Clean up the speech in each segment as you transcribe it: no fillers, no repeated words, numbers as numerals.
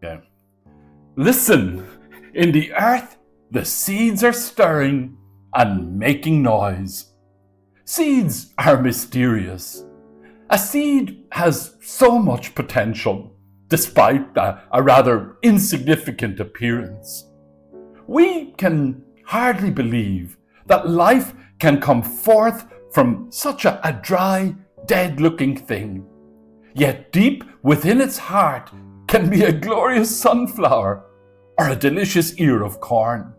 Yeah. Listen, in the earth, the seeds are stirring and making noise. Seeds are mysterious. A seed has so much potential, despite a rather insignificant appearance. We can hardly believe that life can come forth from such a dry, dead-looking thing. Yet deep within its heart can be a glorious sunflower or a delicious ear of corn.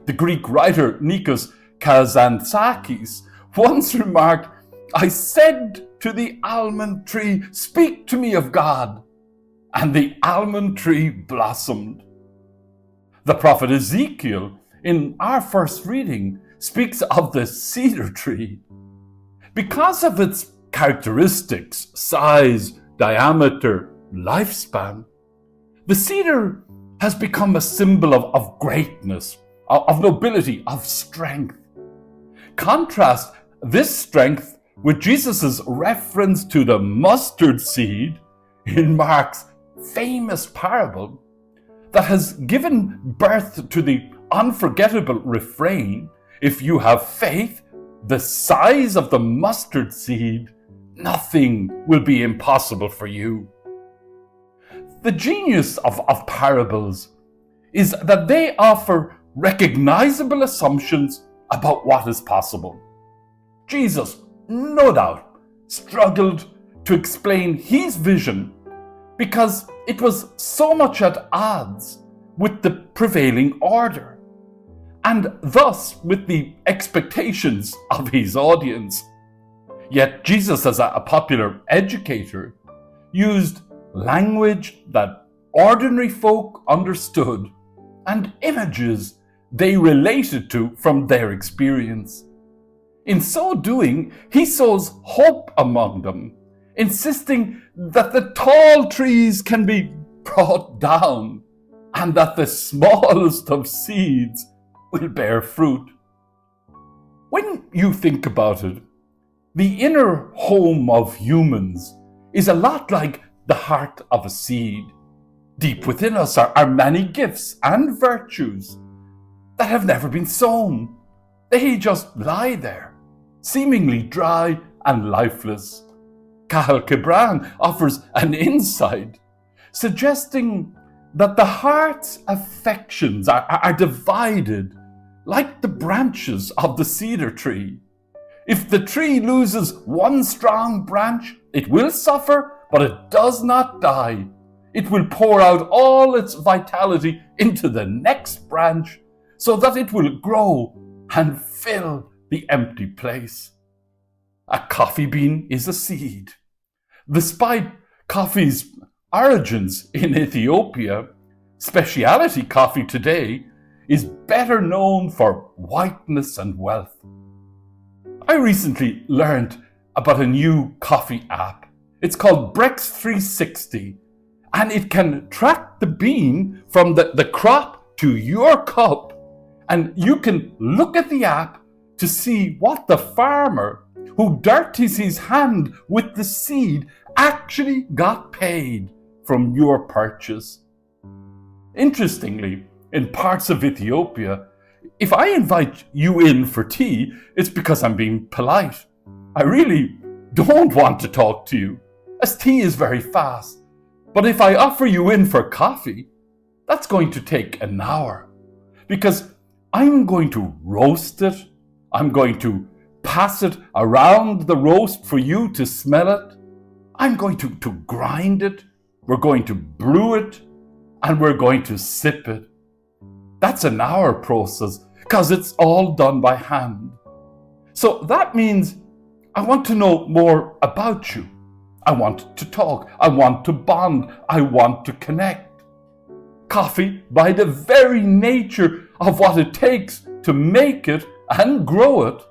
The Greek writer Nikos Kazantzakis once remarked, "I said to the almond tree, 'Speak to me of God,' and the almond tree blossomed." The prophet Ezekiel, in our first reading, speaks of the cedar tree. Because of its characteristics, size, diameter, lifespan, the cedar has become a symbol of greatness, of nobility, of strength. Contrast this strength with Jesus' reference to the mustard seed in Mark's famous parable that has given birth to the unforgettable refrain, "If you have faith the size of the mustard seed, nothing will be impossible for you." The genius of parables is that they offer recognizable assumptions about what is possible. Jesus, no doubt, struggled to explain his vision because it was so much at odds with the prevailing order, and thus with the expectations of his audience. Yet Jesus, as a popular educator, used language that ordinary folk understood and images they related to from their experience. In so doing, he sows hope among them, insisting that the tall trees can be brought down and that the smallest of seeds will bear fruit. When you think about it, the inner home of humans is a lot like the heart of a seed. Deep within us are many gifts and virtues that have never been sown. They just lie there, seemingly dry and lifeless. Cathal Ciabran offers an insight, suggesting that the heart's affections are divided like the branches of the cedar tree. If the tree loses one strong branch, it will suffer, but it does not die. It will pour out all its vitality into the next branch so that it will grow and fill the empty place. A coffee bean is a seed. Despite coffee's origins in Ethiopia, specialty coffee today is better known for whiteness and wealth. I recently learned about a new coffee app. It's called Brex 360, and it can track the bean from the crop to your cup, and you can look at the app to see what the farmer who dirties his hand with the seed actually got paid from your purchase. Interestingly, in parts of Ethiopia, if I invite you in for tea, it's because I'm being polite. I really don't want to talk to you, as tea is very fast. But if I offer you in for coffee, that's going to take an hour, because I'm going to roast it, I'm going to pass it around the roast for you to smell it, I'm going to grind it, we're going to brew it, and we're going to sip it. That's an hour process, because it's all done by hand. So that means I want to know more about you. I want to talk. I want to bond. I want to connect. Coffee, by the very nature of what it takes to make it and grow it,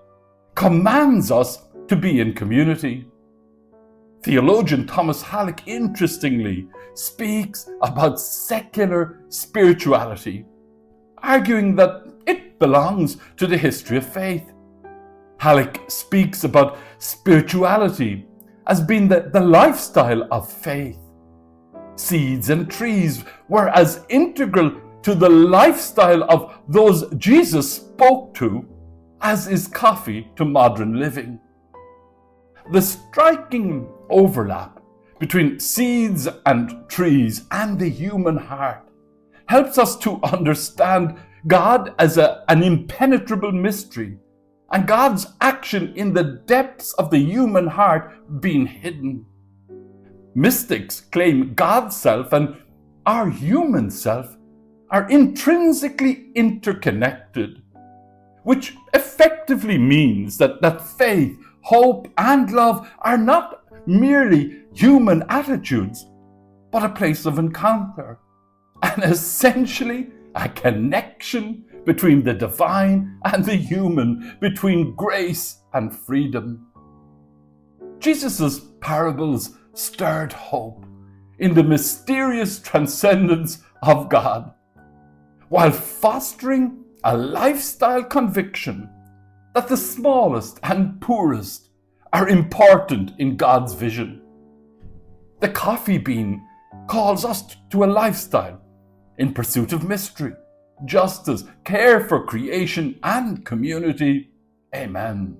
commands us to be in community. Theologian Thomas Halleck, interestingly, speaks about secular spirituality, arguing that it belongs to the history of faith. Halleck speaks about spirituality as being the lifestyle of faith. Seeds and trees were as integral to the lifestyle of those Jesus spoke to as is coffee to modern living. The striking overlap between seeds and trees and the human heart helps us to understand God as an impenetrable mystery, and God's action in the depths of the human heart being hidden. Mystics claim God's self and our human self are intrinsically interconnected, which effectively means that faith, hope, and love are not merely human attitudes, but a place of encounter, and essentially a connection between the divine and the human, between grace and freedom. Jesus' parables stirred hope in the mysterious transcendence of God, while fostering a lifestyle conviction that the smallest and poorest are important in God's vision. The coffee bean calls us to a lifestyle in pursuit of mystery, justice, care for creation and community. Amen.